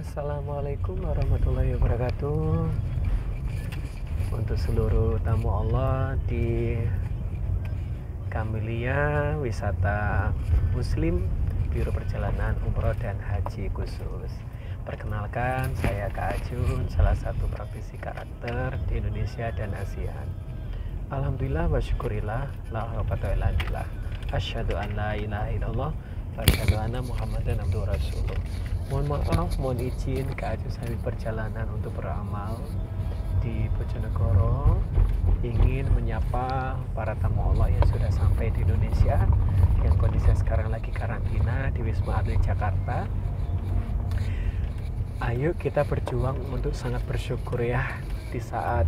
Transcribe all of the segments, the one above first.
Assalamualaikum warahmatullahi wabarakatuh. Untuk seluruh tamu Allah di Kamelia Wisata Muslim Biro Perjalanan Umroh dan Haji khusus. Perkenalkan, saya Kak Ajun, salah satu praktisi karakter di Indonesia dan ASEAN. Alhamdulillah wa syukurillah, la hawla illa billah. Asyhadu an la ilaha illallah wa asyhadu anna Muhammadan abduhu rasuluh. Mohon maaf, mohon izin Kak Ajun sambil perjalanan untuk beramal di Bojonegoro, ingin menyapa para tamu Allah yang sudah sampai di Indonesia, yang kondisinya sekarang lagi karantina di Wisma Atlet Jakarta. Ayo kita berjuang untuk sangat bersyukur ya, di saat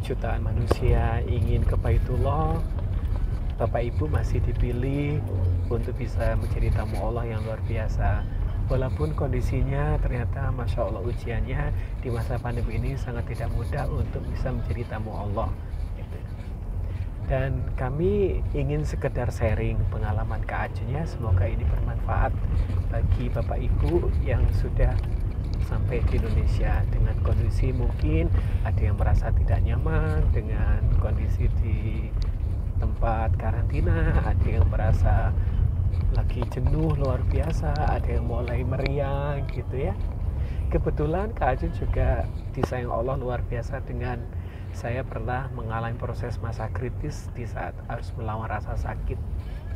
jutaan manusia ingin ke Baitullah, Bapak Ibu masih dipilih untuk bisa menjadi tamu Allah yang luar biasa. Walaupun kondisinya ternyata Masya Allah ujiannya di masa pandemi ini sangat tidak mudah untuk bisa menjadi tamu Allah gitu. Dan kami ingin sekedar sharing pengalaman Kak Ajun ya, semoga ini bermanfaat bagi Bapak Ibu yang sudah sampai di Indonesia dengan kondisi mungkin ada yang merasa tidak nyaman dengan kondisi di tempat karantina, ada yang merasa lagi jenuh luar biasa, ada yang mulai meriang gitu ya. Kebetulan Kak Ajun juga disayang Allah luar biasa dengan saya pernah mengalami proses masa kritis di saat harus melawan rasa sakit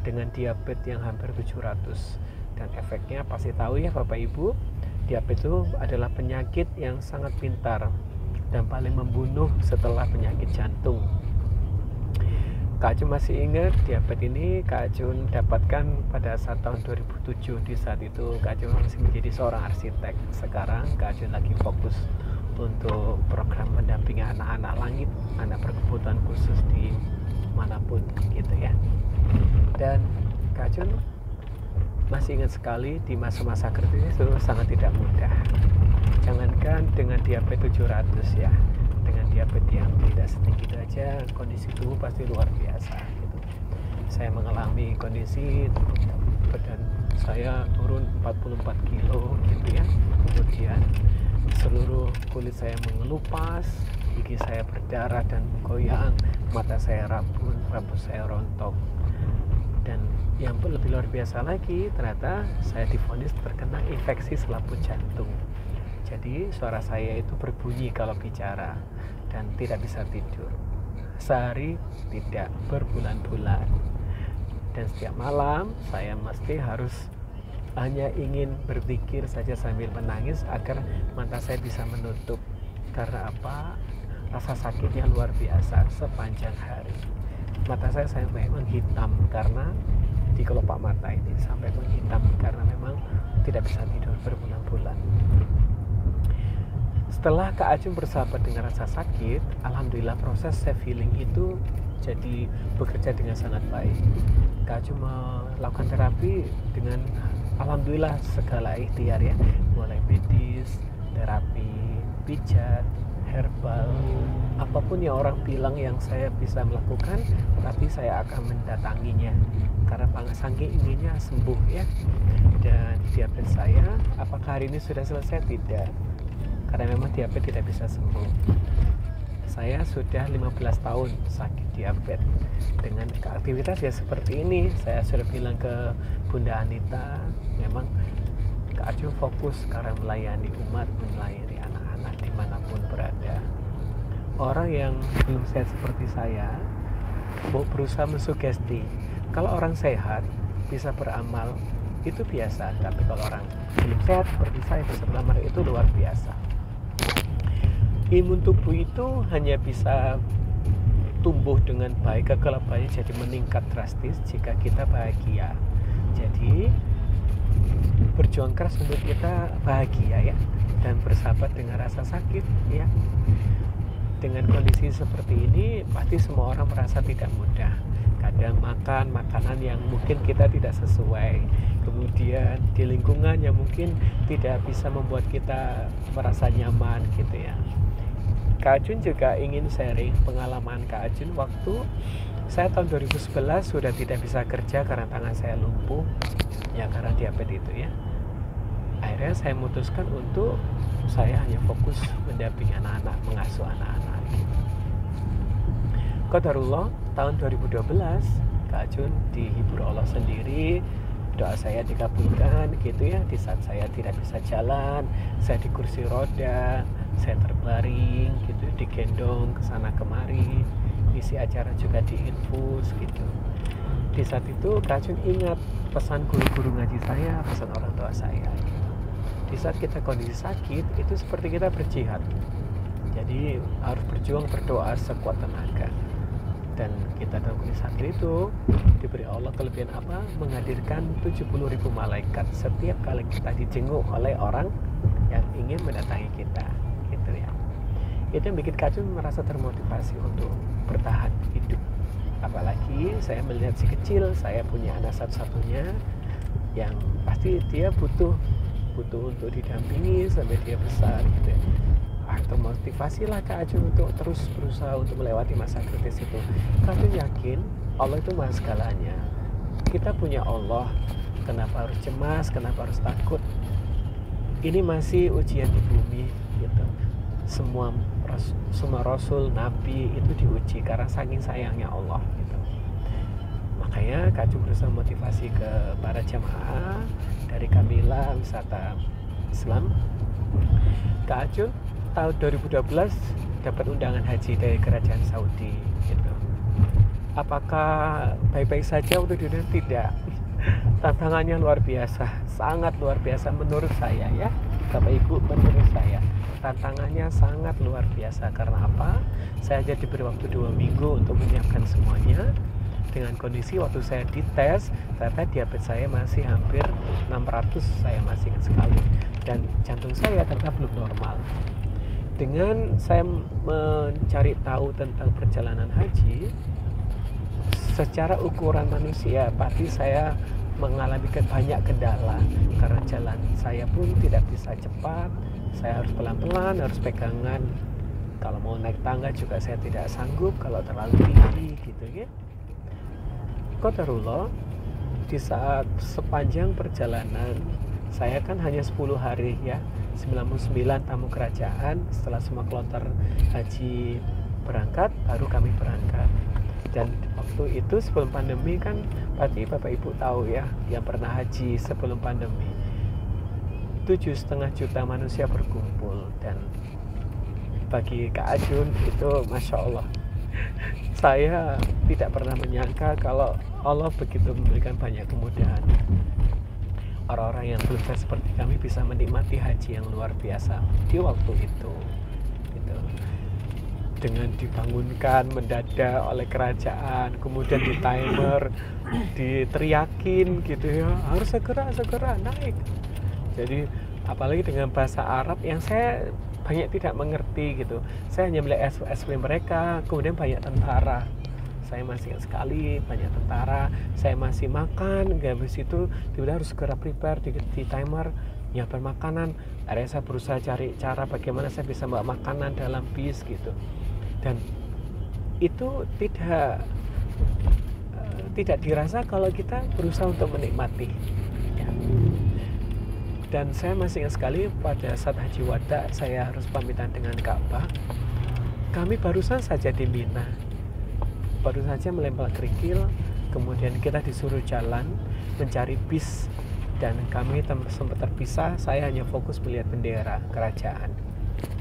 dengan diabetes yang hampir 700, dan efeknya pasti tahu ya Bapak Ibu, diabetes itu adalah penyakit yang sangat pintar dan paling membunuh setelah penyakit jantung. Kak Ajun masih ingat diabetes ini Kak Ajun dapatkan pada saat tahun 2007. Di saat itu Kak Ajun masih menjadi seorang arsitek. Sekarang Kak Ajun lagi fokus untuk program pendampingan anak-anak langit, anak berkebutuhan khusus di manapun gitu ya. Dan Kak Ajun masih ingat sekali di masa-masa kritis itu sangat tidak mudah. Jangankan dengan diabetes 700 ya, dengan diabetes yang tidak setinggi itu aja kondisi tubuh pasti luar biasa gitu. Saya mengalami kondisi badan saya turun 44 kilo gitu ya, kemudian seluruh kulit saya mengelupas, gigi saya berdarah dan goyang, mata saya rabun, rambut saya rontok. Dan yang lebih luar biasa lagi, ternyata saya divonis terkena infeksi selaput jantung. Jadi suara saya itu berbunyi kalau bicara dan tidak bisa tidur. Sehari tidak, berbulan-bulan. Dan setiap malam saya mesti harus hanya ingin berzikir saja sambil menangis agar mata saya bisa menutup. Karena apa? Rasa sakitnya luar biasa sepanjang hari. Mata saya sampai menghitam karena di kelopak mata ini sampai menghitam karena memang tidak bisa tidur berbulan-bulan. Setelah Kak Ajun bersahabat dengan rasa sakit, alhamdulillah proses self healing itu jadi bekerja dengan sangat baik. Kak Ajun melakukan terapi dengan alhamdulillah segala ikhtiar ya, mulai medis, terapi, pijat, herbal, apapun yang orang bilang yang saya bisa melakukan, tapi saya akan mendatanginya karena saking inginnya sembuh ya. Dan diabetes saya, apakah hari ini sudah selesai? Tidak, karena memang diabetes tidak bisa sembuh. Saya sudah 15 tahun sakit diabetes. Dengan aktivitas ya seperti ini, saya sudah bilang ke Bunda Anita, memang Kak Ajun fokus karena melayani umat, melayani anak-anak dimanapun berada. Orang yang belum sehat seperti saya mau berusaha mensugesti kalau orang sehat bisa beramal itu biasa, tapi kalau orang belum sehat seperti saya bisa beramal itu luar biasa. Imun tubuh itu hanya bisa tumbuh dengan baik, kekebalannya jadi meningkat drastis jika kita bahagia. Jadi berjuang keras untuk kita bahagia ya, dan bersahabat dengan rasa sakit ya. Dengan kondisi seperti ini pasti semua orang merasa tidak mudah. Kadang makan makanan yang mungkin kita tidak sesuai, kemudian di lingkungan yang mungkin tidak bisa membuat kita merasa nyaman gitu ya. Kak Ajun juga ingin sharing pengalaman Kak Ajun waktu saya tahun 2011 sudah tidak bisa kerja karena tangan saya lumpuh ya karena diabetes itu ya. Akhirnya saya memutuskan untuk saya hanya fokus mendampingi anak-anak, mengasuh anak-anak gitu. Qadarullah tahun 2012 Kak Jun dihibur Allah sendiri, doa saya dikabulkan gitu ya. Di saat saya tidak bisa jalan, saya di kursi roda, saya terbaring gitu, digendong ke sana kemari, isi acara juga diinfus gitu. Di saat itu Kak Jun ingat pesan guru-guru ngaji saya, pesan orang tua saya. Di saat kita kondisi sakit, itu seperti kita berjihad. Jadi harus berjuang, berdoa sekuat tenaga. Dan kita dalam kondisi sakit itu diberi Allah kelebihan apa? Menghadirkan 70.000 malaikat setiap kali kita dijenguk oleh orang yang ingin mendatangi kita, gitu ya. Itu yang bikin Kak Jun merasa termotivasi untuk bertahan hidup. Apalagi saya melihat si kecil, saya punya anak satu-satunya yang pasti dia butuh untuk didampingi sampai dia besar gitu ya. Termotivasilah Kak Ajun untuk terus berusaha untuk melewati masa kritis itu. Kak Ajun yakin Allah itu maha segalanya. Kita punya Allah, kenapa harus cemas, kenapa harus takut? Ini masih ujian di bumi gitu. Semua rasul, nabi itu diuji karena saking sayangnya Allah gitu. Makanya Kak Ajun berusaha motivasi ke para jamaah dari Kamila Wisata Islam. Kak Ajun tahun 2012 dapat undangan haji dari kerajaan Saudi gitu. Apakah baik-baik saja untuk dunia? Tidak. Tantangannya luar biasa, sangat luar biasa menurut saya ya, Bapak Ibu, menurut saya tantangannya sangat luar biasa. Karena apa? Saya hanya diberi waktu 2 minggu untuk menyiapkan semuanya. Dengan kondisi waktu saya dites, ternyata diabetes saya masih hampir 600, saya masih ingat sekali, dan jantung saya ternyata belum normal. Dengan saya mencari tahu tentang perjalanan haji, secara ukuran manusia pasti saya mengalami banyak kendala karena jalan saya pun tidak bisa cepat, saya harus pelan-pelan, harus pegangan. Kalau mau naik tangga juga saya tidak sanggup kalau terlalu tinggi gitu ya. Qadarullah, di saat sepanjang perjalanan saya kan hanya 10 hari ya, 99 tamu kerajaan. Setelah semua kloter haji berangkat, baru kami berangkat. Dan waktu itu sebelum pandemi kan, berarti Bapak Ibu tahu ya, yang pernah haji sebelum pandemi, 7,5 juta manusia berkumpul. Dan bagi Kak Ajun itu Masya Allah, saya tidak pernah menyangka kalau Allah begitu memberikan banyak kemudahan. Orang-orang yang belum seperti kami bisa menikmati haji yang luar biasa di waktu itu gitu. Dengan dibangunkan mendadak oleh kerajaan, kemudian di timer, diteriakin gitu ya, harus segera naik. Jadi apalagi dengan bahasa Arab yang saya banyak tidak mengerti gitu. Saya hanya melihat SOP mereka, kemudian banyak tentara. Saya masih ingat sekali, banyak tentara. Saya masih makan, habis itu tiba-tiba harus segera prepare di timer, nyiapin makanan. Akhirnya saya berusaha cari cara bagaimana saya bisa bawa makanan dalam bis gitu. Dan itu tidak dirasa kalau kita berusaha untuk menikmati ya. Dan saya masih ingat sekali pada saat haji wada, saya harus pamitan dengan Ka'bah. Kami barusan saja di Mina, baru saja melempar kerikil, kemudian kita disuruh jalan mencari bis, dan kami sempat terpisah. Saya hanya fokus melihat bendera kerajaan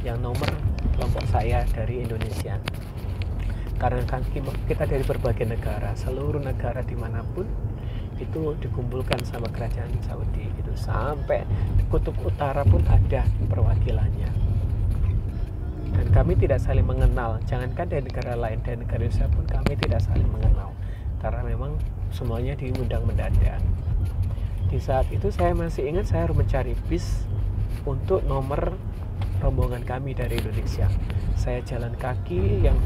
yang nomor kelompok saya dari Indonesia, karena kan kita dari berbagai negara, seluruh negara dimanapun itu dikumpulkan sama kerajaan Saudi gitu. Sampai kutub utara pun ada perwakilannya, dan kami tidak saling mengenal. Jangankan dari negara lain, dari negara Indonesia pun kami tidak saling mengenal, karena memang semuanya diundang mendadak. Di saat itu saya masih ingat saya harus mencari bis untuk nomor rombongan kami dari Indonesia. Saya jalan kaki yang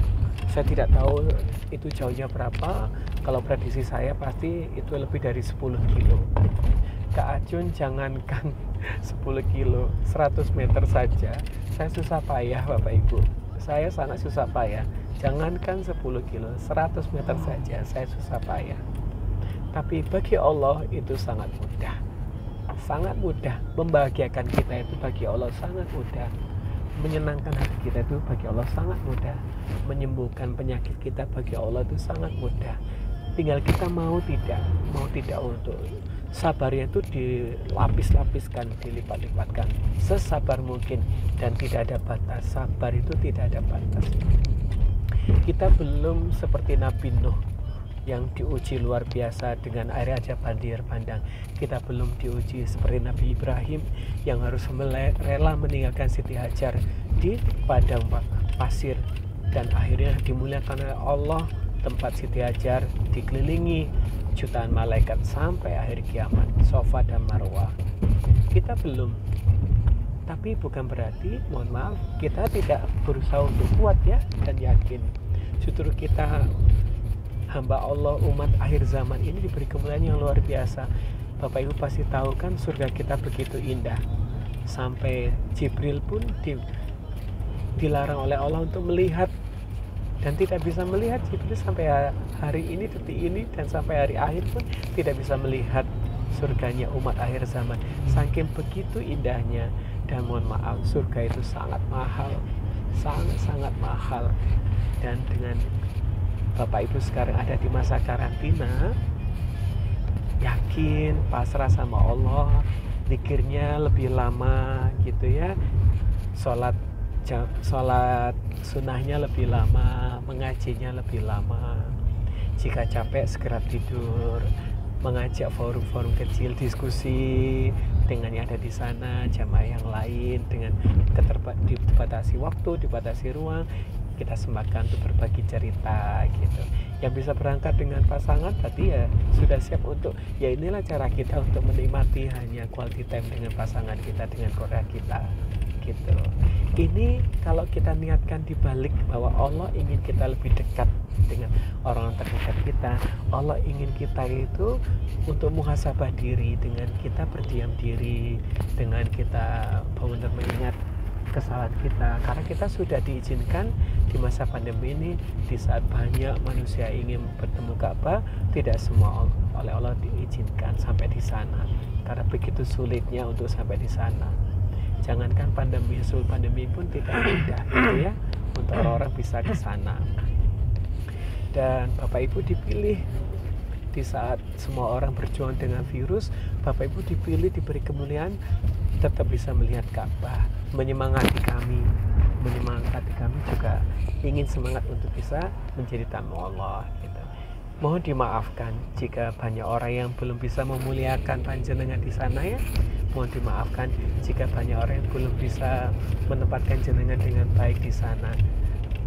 saya tidak tahu itu jauhnya berapa. Kalau prediksi saya pasti itu lebih dari 10 kilo. Kak Ajun jangankan 10 kilo, 100 meter saja saya susah payah Bapak Ibu. Saya sangat susah payah. Jangankan 10 kilo, 100 meter saja saya susah payah. Tapi bagi Allah itu sangat mudah. sangat mudah. Membahagiakan kita itu bagi Allah sangat mudah. Menyenangkan hati kita itu bagi Allah sangat mudah. Menyembuhkan penyakit kita bagi Allah itu sangat mudah. Tinggal kita mau tidak untuk sabarnya itu dilapis-lapiskan, dilipat-lipatkan sesabar mungkin, dan tidak ada batas. Sabar itu tidak ada batas. Kita belum seperti Nabi Nuh yang diuji luar biasa dengan air aja banjir bandang. Kita belum diuji seperti Nabi Ibrahim yang harus rela meninggalkan Siti Hajar di padang pasir, dan akhirnya dimuliakan oleh Allah. Tempat Siti Hajar dikelilingi jutaan malaikat sampai akhir kiamat, Safa dan Marwah. Kita belum, tapi bukan berarti, mohon maaf, kita tidak berusaha untuk kuat ya dan yakin. Justru kita hamba Allah, umat akhir zaman ini diberi kemuliaan yang luar biasa. Bapak Ibu pasti tahu kan, surga kita begitu indah, sampai Jibril pun dilarang oleh Allah untuk melihat, dan tidak bisa melihat. Jibril sampai hari ini, detik ini, dan sampai hari akhir pun tidak bisa melihat surganya umat akhir zaman, saking begitu indahnya. Dan mohon maaf, surga itu sangat mahal, sangat mahal. Dan dengan Bapak Ibu sekarang ada di masa karantina, yakin, pasrah sama Allah, zikirnya lebih lama gitu ya, sholat sunnahnya lebih lama, mengajinya lebih lama. Jika capek segera tidur, mengajak forum-forum kecil diskusi dengan yang ada di sana, jamaah yang lain, dengan dibatasi waktu, dibatasi ruang, kita sempatkan untuk berbagi cerita gitu. Yang bisa berangkat dengan pasangan tadi ya sudah siap untuk, ya inilah cara kita untuk menikmati hanya quality time dengan pasangan kita, dengan keluarga kita gitu. Ini kalau kita niatkan dibalik bahwa Allah ingin kita lebih dekat dengan orang terdekat kita, Allah ingin kita itu untuk muhasabah diri, dengan kita berdiam diri, dengan kita benar-benar mengingat kesalahan kita, karena kita sudah diizinkan di masa pandemi ini, di saat banyak manusia ingin bertemu Ka'bah, tidak semua oleh Allah diizinkan sampai di sana, karena begitu sulitnya untuk sampai di sana. Jangankan pandemi pun tidak mudah gitu ya, untuk orang-orang bisa ke sana. Dan Bapak Ibu dipilih di saat semua orang berjuang dengan virus, Bapak Ibu dipilih, diberi kemuliaan, tetap bisa melihat Ka'bah, menyemangati kami juga ingin semangat untuk bisa menjadi tamu Allah gitu. Mohon dimaafkan jika banyak orang yang belum bisa memuliakan panjenengan di sana ya. Mohon dimaafkan jika banyak orang yang belum bisa menempatkan jenengan dengan baik di sana.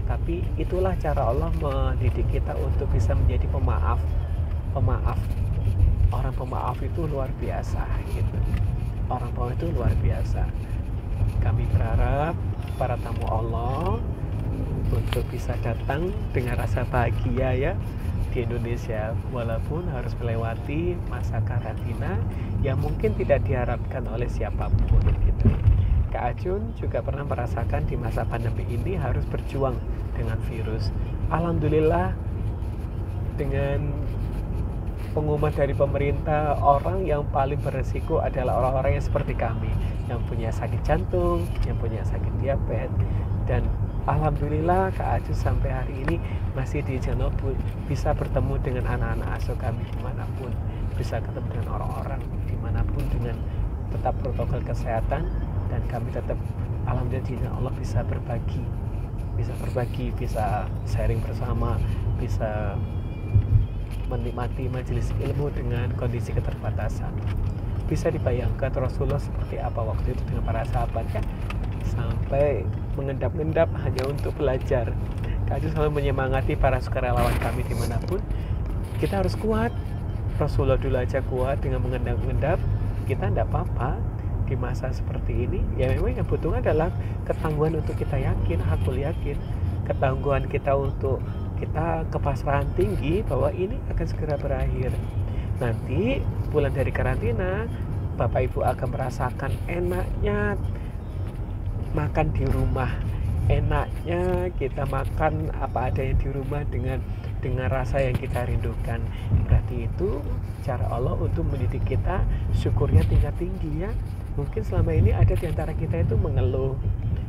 Tapi itulah cara Allah mendidik kita untuk bisa menjadi pemaaf. Orang pemaaf itu luar biasa gitu. Orang pemaaf itu luar biasa. Kami berharap para tamu Allah untuk bisa datang dengan rasa bahagia ya di Indonesia, walaupun harus melewati masa karantina yang mungkin tidak diharapkan oleh siapapun gitu. Kak Ajun juga pernah merasakan di masa pandemi ini harus berjuang dengan virus. Alhamdulillah, dengan pengumuman dari pemerintah, orang yang paling beresiko adalah orang-orang yang seperti kami, yang punya sakit jantung, yang punya sakit diabetes. Dan alhamdulillah Kak Ajun sampai hari ini masih di Janobu, bisa bertemu dengan anak-anak asuh kami dimanapun, bisa ketemu dengan orang-orang dimanapun dengan tetap protokol kesehatan, dan kami tetap alhamdulillah Allah bisa berbagi, bisa sharing bersama, bisa menikmati majelis ilmu dengan kondisi keterbatasan. Bisa dibayangkan Rasulullah seperti apa waktu itu dengan para sahabat kan, sampai mengendap-endap hanya untuk belajar. Kak Ajun selalu menyemangati para sukarelawan kami dimanapun, kita harus kuat. Rasulullah dulu aja kuat dengan mengendap-endap, kita tidak apa-apa di masa seperti ini. Ya memang yang butuh adalah ketangguhan untuk kita yakin, hakul yakin, ketangguhan kita untuk kita kepasrahan tinggi bahwa ini akan segera berakhir. Nanti pulang dari karantina, Bapak Ibu akan merasakan enaknya makan di rumah, enaknya kita makan apa adanya di rumah dengan dengan rasa yang kita rindukan. Berarti itu cara Allah untuk mendidik kita syukurnya tingkat tinggi ya. Mungkin selama ini ada di antara kita itu mengeluh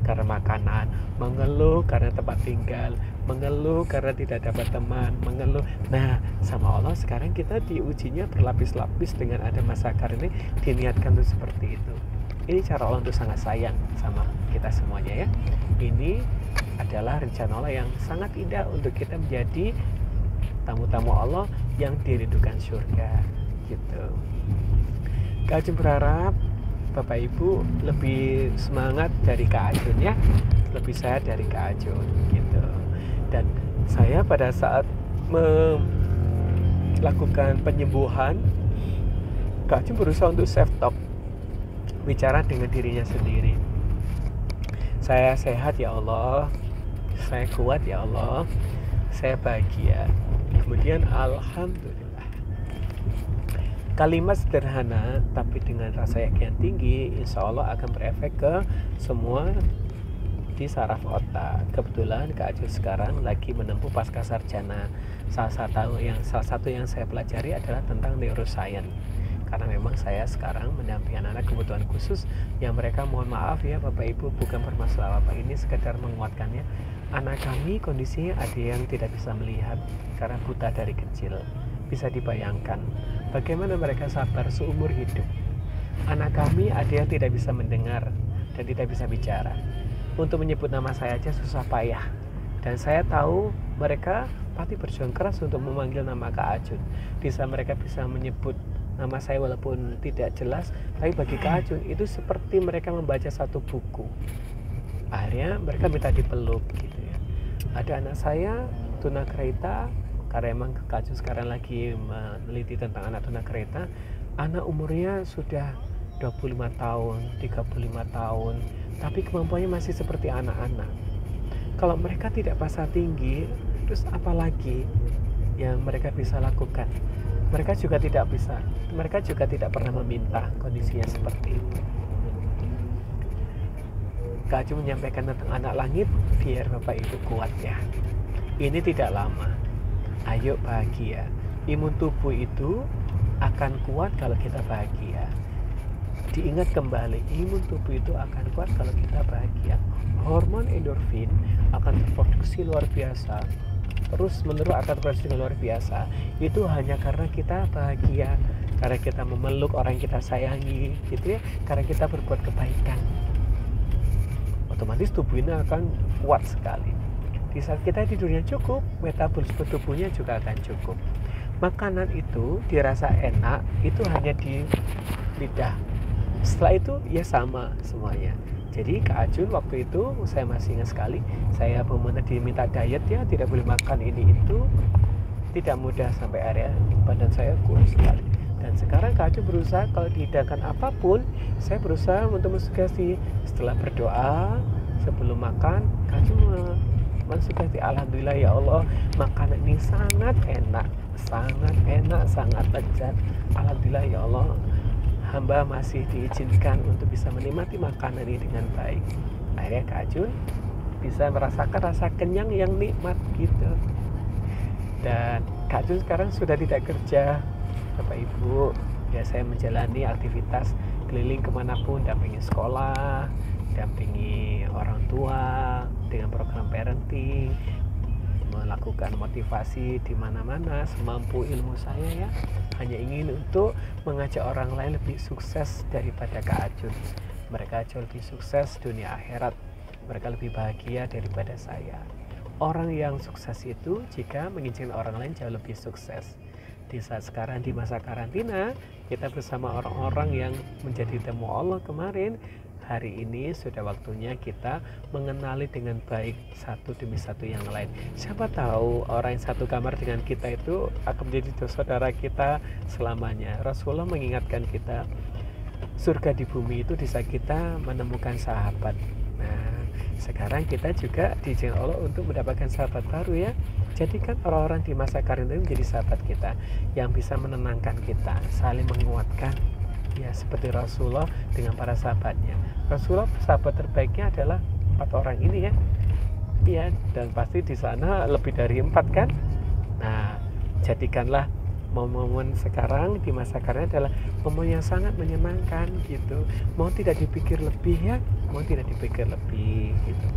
karena makanan, mengeluh karena tempat tinggal, mengeluh karena tidak dapat teman, mengeluh. Nah, sama Allah sekarang kita diujinya berlapis-lapis dengan ada masa ini diniatkan untuk seperti itu. Ini cara Allah untuk sangat sayang sama kita semuanya ya. Ini adalah rencana Allah yang sangat indah untuk kita menjadi tamu-tamu Allah yang dirindukan surga gitu. Kak Ajun berharap Bapak Ibu lebih semangat dari Kak Ajun ya, lebih sehat dari Kak Ajun gitu. Dan saya pada saat melakukan penyembuhan, Kak Ajun berusaha untuk self talk, bicara dengan dirinya sendiri. Saya sehat ya Allah, saya kuat ya Allah, saya bahagia. Kemudian alhamdulillah. Kalimat sederhana tapi dengan rasa yakin tinggi, insya Allah akan berefek ke semua di saraf otak. Kebetulan Kak Ajun sekarang lagi menempuh pasca sarjana. Salah satu yang saya pelajari adalah tentang neuroscience. Karena memang saya sekarang mendampingi anak kebutuhan khusus yang mereka, mohon maaf ya Bapak Ibu, bukan bermasalah apa, ini sekedar menguatkannya. Anak kami kondisinya ada yang tidak bisa melihat karena buta dari kecil. Bisa dibayangkan bagaimana mereka sabar seumur hidup. Anak kami ada yang tidak bisa mendengar dan tidak bisa bicara. Untuk menyebut nama saya aja susah payah. Dan saya tahu mereka pasti berjuang keras untuk memanggil nama Kak Ajun. Bisa mereka bisa menyebut nama saya walaupun tidak jelas, tapi bagi Kak Ajun itu seperti mereka membaca satu buku. Akhirnya mereka minta dipeluk gitu ya. Ada anak saya tunagrahita, karena emang Kak Ajun sekarang lagi meneliti tentang anak tunagrahita. Anak umurnya sudah 25 tahun, 35 tahun, tapi kemampuannya masih seperti anak-anak. Kalau mereka tidak pasar tinggi, terus apa lagi yang mereka bisa lakukan? Mereka juga tidak bisa, mereka juga tidak pernah meminta kondisinya seperti itu. Kak Ajun menyampaikan tentang anak langit, biar Bapak Ibu kuat ya. Ini tidak lama. Ayo bahagia. Imun tubuh itu akan kuat kalau kita bahagia. Diingat kembali, imun tubuh itu akan kuat kalau kita bahagia. Hormon endorfin akan terproduksi luar biasa, terus menerus akan terproduksi luar biasa. Itu hanya karena kita bahagia, karena kita memeluk orang yang kita sayangi gitu ya, karena kita berbuat kebaikan. Otomatis tubuh ini akan kuat sekali. Di saat kita tidurnya cukup, metabolisme tubuhnya juga akan cukup. Makanan itu dirasa enak, itu hanya di lidah. Setelah itu ya sama semuanya. Jadi Kak Ajun waktu itu saya masih ingat sekali, saya benar-benar diminta diet ya, tidak boleh makan ini itu, tidak mudah sampai area badan saya kurus sekali. Dan sekarang Kak Ajun berusaha kalau dihidangkan apapun, saya berusaha untuk mensugesti. Setelah berdoa sebelum makan, Kak Ajun mensugesti, alhamdulillah ya Allah, makanan ini sangat enak, sangat lezat. Alhamdulillah ya Allah, hamba masih diizinkan untuk bisa menikmati makanan ini dengan baik. Akhirnya Kak Ajun bisa merasakan rasa kenyang yang nikmat gitu. Dan Kak Ajun sekarang sudah tidak kerja, Bapak Ibu. Ya, saya menjalani aktivitas keliling kemanapun, dampingi sekolah, dampingi orang tua dengan program parenting, melakukan motivasi di mana-mana semampu ilmu saya ya. Hanya ingin untuk mengajak orang lain lebih sukses daripada Kak Ajun. Mereka jauh lebih sukses dunia akhirat. Mereka lebih bahagia daripada saya. Orang yang sukses itu jika mengizinkan orang lain jauh lebih sukses. Di saat sekarang di masa karantina, kita bersama orang-orang yang menjadi tamu Allah kemarin, hari ini sudah waktunya kita mengenali dengan baik satu demi satu yang lain. Siapa tahu orang yang satu kamar dengan kita itu akan menjadi saudara kita selamanya. Rasulullah mengingatkan kita, surga di bumi itu di saat kita menemukan sahabat. Nah, sekarang kita juga diizinkan Allah untuk mendapatkan sahabat baru ya. Jadikan orang-orang di masa karantina menjadi sahabat kita yang bisa menenangkan kita, saling menguatkan. Ya, seperti Rasulullah dengan para sahabatnya. Rasulullah sahabat terbaiknya adalah 4 orang ini ya. Iya, dan pasti di sana lebih dari 4 kan? Nah, jadikanlah momen sekarang di masa sekarang adalah momen yang sangat menyenangkan gitu. Mau tidak dipikir lebih ya, mau tidak dipikir lebih gitu.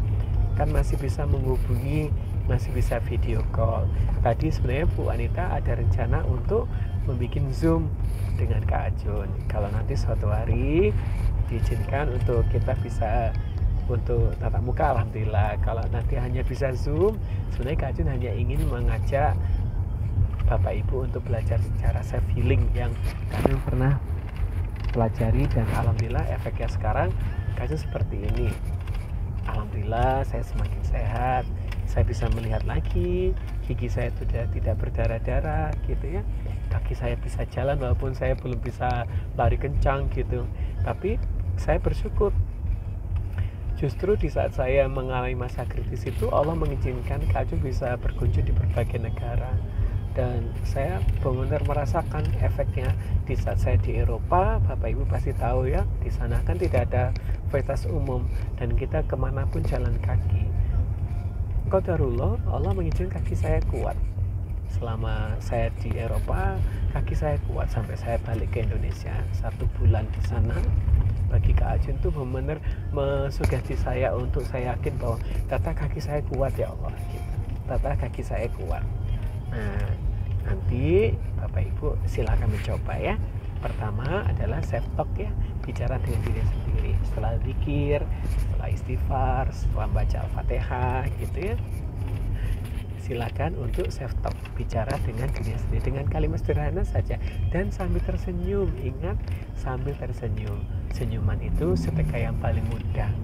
Kan masih bisa menghubungi, masih bisa video call. Tadi sebenarnya Bu Anita ada rencana untuk membuat Zoom dengan Kak Ajun. Kalau nanti suatu hari diizinkan untuk kita bisa untuk tatap muka, alhamdulillah. Kalau nanti hanya bisa Zoom, sebenarnya Kak Ajun hanya ingin mengajak Bapak Ibu untuk belajar secara self healing yang kami pernah pelajari, dan alhamdulillah efeknya sekarang Kak Ajun seperti ini. Alhamdulillah saya semakin sehat, saya bisa melihat lagi, gigi saya sudah tidak berdarah-darah gitu ya, kaki saya bisa jalan walaupun saya belum bisa lari kencang gitu, tapi saya bersyukur. Justru di saat saya mengalami masa kritis itu, Allah mengizinkan Kak Ajun bisa berkunjung di berbagai negara, dan saya benar-benar merasakan efeknya. Di saat saya di Eropa, Bapak Ibu pasti tahu ya, di sana kan tidak ada fasilitas umum dan kita kemanapun jalan kaki. Qadarullah, Allah mengizinkan kaki saya kuat. Selama saya di Eropa, kaki saya kuat sampai saya balik ke Indonesia. 1 bulan di sana bagi Kak Ajun itu benar-benar mensugesti saya untuk saya yakin bahwa tata kaki saya kuat ya Allah gitu. Tata kaki saya kuat. Nah, nanti Bapak Ibu silakan mencoba ya. Pertama adalah self talk ya, bicara dengan diri sendiri. Setelah zikir, setelah istighfar, setelah baca Al-Fatihah gitu ya. Silakan untuk self talk, bicara dengan diri sendiri dengan kalimat sederhana saja dan sambil tersenyum. Ingat, sambil tersenyum. Senyuman itu sedekah yang paling mudah.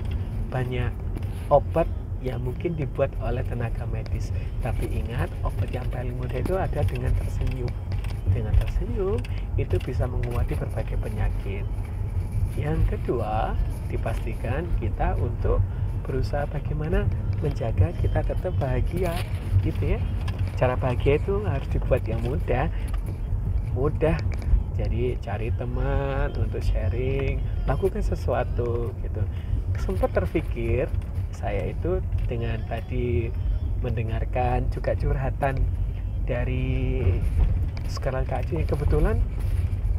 Banyak obat yang mungkin dibuat oleh tenaga medis, tapi ingat, obat yang paling mudah itu ada dengan tersenyum. Dengan tersenyum itu bisa mengobati berbagai penyakit. Yang kedua, dipastikan kita untuk berusaha bagaimana menjaga kita tetap bahagia gitu ya. Cara bahagia itu harus dibuat yang mudah. Jadi cari teman untuk sharing, lakukan sesuatu gitu. Sempat terpikir saya itu dengan tadi mendengarkan juga curhatan dari sekarang Kak Ajun, kebetulan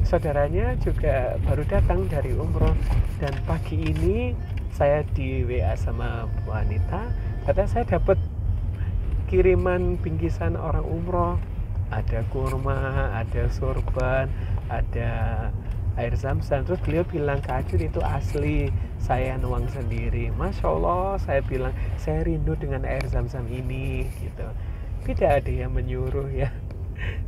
saudaranya juga baru datang dari umroh, dan pagi ini saya di WA sama Bu Anita, katanya saya dapat kiriman bingkisan orang umroh, ada kurma, ada sorban, ada air zam-zam. Terus beliau bilang, Kak Ajun itu asli, saya nuang sendiri. Masya Allah, saya bilang saya rindu dengan air zam-zam ini gitu. Tidak ada yang menyuruh ya.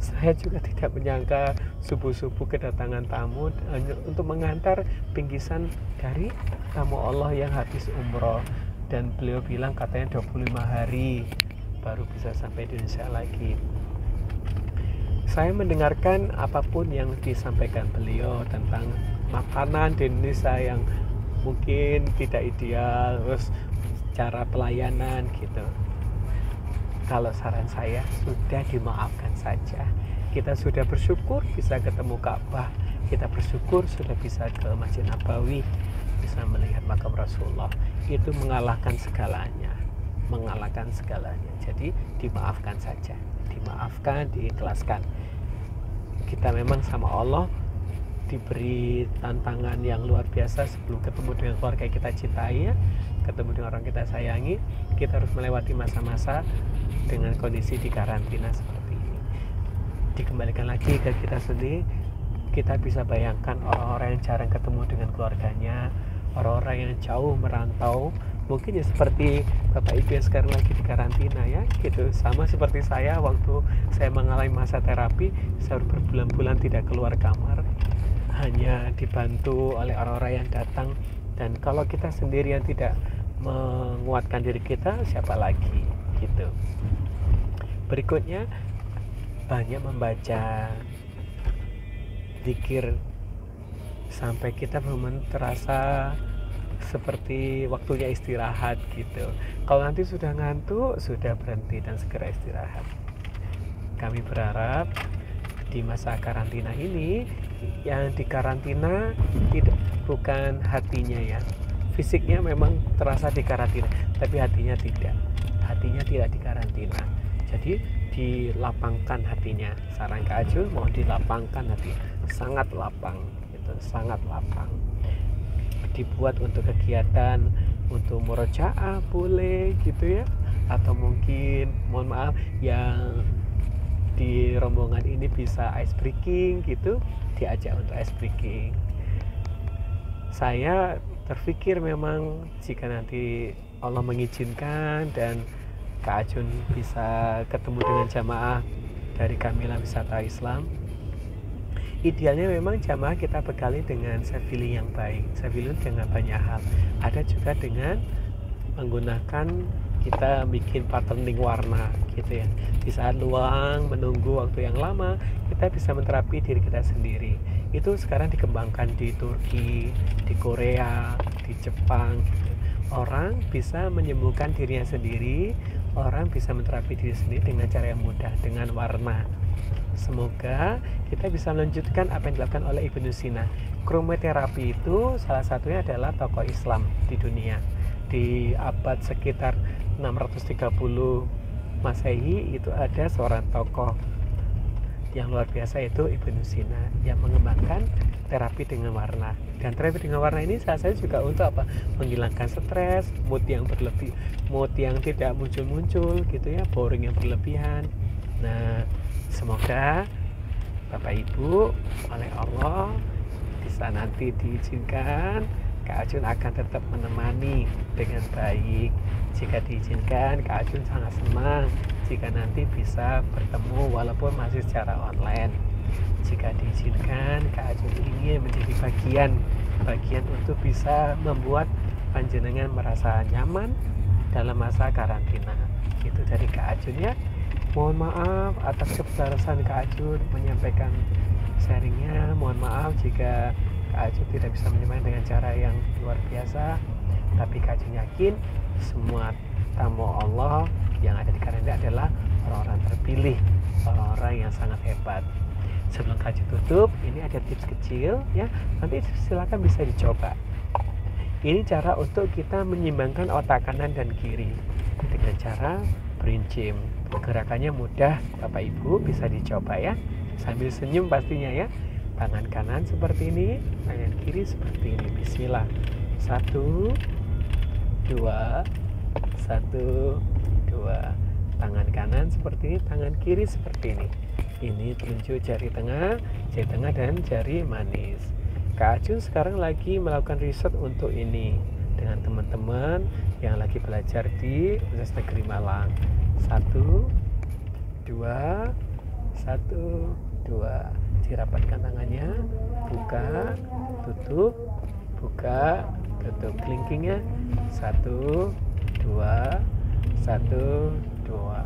Saya juga tidak menyangka subuh-subuh kedatangan tamu untuk mengantar bingkisan dari tamu Allah yang habis umroh, dan beliau bilang katanya 25 hari baru bisa sampai di Indonesia lagi. Saya mendengarkan apapun yang disampaikan beliau tentang makanan di Indonesia yang mungkin tidak ideal, terus cara pelayanan gitu. Kalau saran saya, sudah dimaafkan saja. Kita sudah bersyukur bisa ketemu Ka'bah, kita bersyukur sudah bisa ke Masjid Nabawi, bisa melihat makam Rasulullah. Itu mengalahkan segalanya. Jadi dimaafkan saja, dimaafkan, diikhlaskan. Kita memang sama Allah diberi tantangan yang luar biasa sebelum ketemu dengan keluarga kita cintai ya, ketemu dengan orang kita sayangi. Kita harus melewati masa-masa dengan kondisi di karantina seperti ini. Dikembalikan lagi ke kita sendiri, kita bisa bayangkan orang-orang yang jarang ketemu dengan keluarganya, orang-orang yang jauh merantau, mungkin ya seperti Bapak Ibu yang sekarang lagi di karantina ya gitu, sama seperti saya waktu saya mengalami masa terapi. Saya berbulan-bulan tidak keluar kamar, hanya dibantu oleh orang-orang yang datang. Dan kalau kita sendiri yang tidak menguatkan diri kita, siapa lagi gitu. Berikutnya, banyak membaca zikir sampai kita benar-benar terasa seperti waktunya istirahat gitu. Kalau nanti sudah ngantuk, sudah berhenti dan segera istirahat. Kami berharap di masa karantina ini, yang di karantina tidak bukan hatinya ya, fisiknya memang terasa di karantina, tapi hatinya tidak di karantina. Jadi dilapangkan hatinya. Saran Kak Ajun, mohon dilapangkan hati, sangat lapang gitu, sangat lapang. Dibuat untuk kegiatan, untuk murojaah boleh gitu ya, atau mungkin mohon maaf yang di rombongan ini bisa ice breaking gitu, diajak untuk ice breaking. Saya terpikir memang jika nanti Allah mengizinkan dan Kak Ajun bisa ketemu dengan jamaah dari Kamila Wisata Islam, idealnya memang jamaah kita bekali dengan self-healing yang baik. Self-healing dengan banyak hal. Ada juga dengan menggunakan kita bikin patterning warna gitu ya. Di saat luang menunggu waktu yang lama, kita bisa menterapi diri kita sendiri. Itu sekarang dikembangkan di Turki, di Korea, di Jepang gitu. Orang bisa menyembuhkan dirinya sendiri, orang bisa menterapi diri sendiri dengan cara yang mudah, dengan warna. Semoga kita bisa melanjutkan apa yang dilakukan oleh Ibnu Sina. Kromaterapi itu salah satunya adalah tokoh Islam di dunia. Di abad sekitar 630 Masehi itu ada seorang tokoh yang luar biasa, itu Ibnu Sina, yang mengembangkan terapi dengan warna. Dan terapi dengan warna ini salah satu juga untuk apa? Menghilangkan stres, mood yang berlebih, mood yang tidak muncul-muncul gitu ya, boring yang berlebihan. Nah, semoga Bapak Ibu oleh Allah bisa nanti diizinkan, Kak Ajun akan tetap menemani dengan baik. Jika diizinkan, Kak Ajun sangat senang jika nanti bisa bertemu walaupun masih secara online. Jika diizinkan, Kak Ajun ingin menjadi bagian untuk bisa membuat panjenengan merasa nyaman dalam masa karantina. Itu dari Kak Ajun ya. Mohon maaf atas keterbatasan Kak Ajun menyampaikan sharingnya. Mohon maaf jika Kak Ajun tidak bisa menyampaikan dengan cara yang luar biasa. Tapi Kak Ajun yakin semua tamu Allah yang ada di Kanada adalah orang-orang terpilih, orang-orang yang sangat hebat. Sebelum Kak Ajun tutup, ini ada tips kecil ya. Nanti silakan bisa dicoba. Ini cara untuk kita menyimbangkan otak kanan dan kiri dengan cara brain gym. Gerakannya mudah, Bapak Ibu bisa dicoba ya. Sambil senyum pastinya ya. Tangan kanan seperti ini, tangan kiri seperti ini. Bismillah. 1, 2, 1, 2. Tangan kanan seperti ini, tangan kiri seperti ini. Ini telunjuk jari tengah dan jari manis. Kak Ajun sekarang lagi melakukan riset untuk ini dengan teman-teman yang lagi belajar di Universitas Negeri Malang. 1, 2, 1, 2. Dirapatkan tangannya, buka, tutup, buka, tutup. Kelingkingnya 1, 2, 1, 2.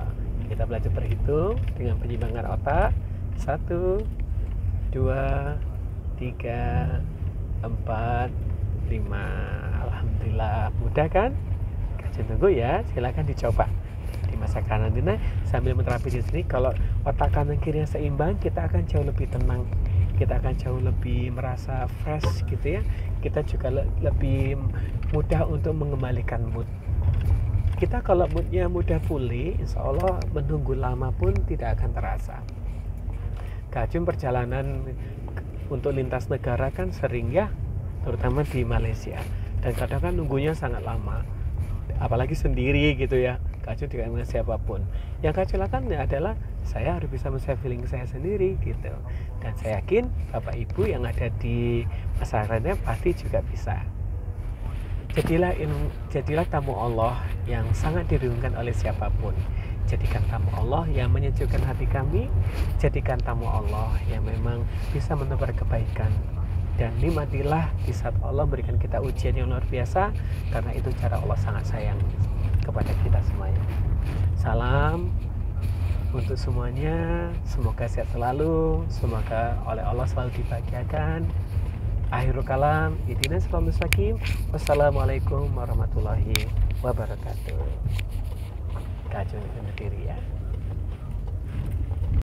Kita belajar berhitung dengan penyimbangan otak. 1, 2, 3, 4, 5. Alhamdulillah, mudah kan? Kalian tunggu ya, silakan dicoba di masa karantina sambil menterapi di sini. Kalau otak kanan kirinya seimbang, kita akan jauh lebih tenang, kita akan jauh lebih merasa fresh gitu ya. Kita juga lebih mudah untuk mengembalikan mood. Kita kalau moodnya mudah pulih, insya Allah menunggu lama pun tidak akan terasa. Kak Ajun perjalanan untuk lintas negara kan sering ya, terutama di Malaysia, dan kadang kan nunggunya sangat lama, apalagi sendiri gitu ya. Kak Ajun tidak dengan siapapun. Yang Kak Ajun lakukan adalah saya harus bisa men-feeling saya sendiri gitu. Dan saya yakin Bapak Ibu yang ada di masyarakatnya pasti juga bisa. Jadilah tamu Allah yang sangat dirindukan oleh siapapun. Jadikan tamu Allah yang menyejukkan hati kami. Jadikan tamu Allah yang memang bisa menebar kebaikan. Dan nikmatilah di saat Allah berikan kita ujian yang luar biasa, karena itu cara Allah sangat sayang kepada kita semuanya. Salam untuk semuanya, semoga sehat selalu, semoga oleh Allah selalu dibahagiakan. Akhirul kalam, ihdinas siratal mustaqim. Wassalamualaikum warahmatullahi wabarakatuh. Kak Ajun undur diri ya.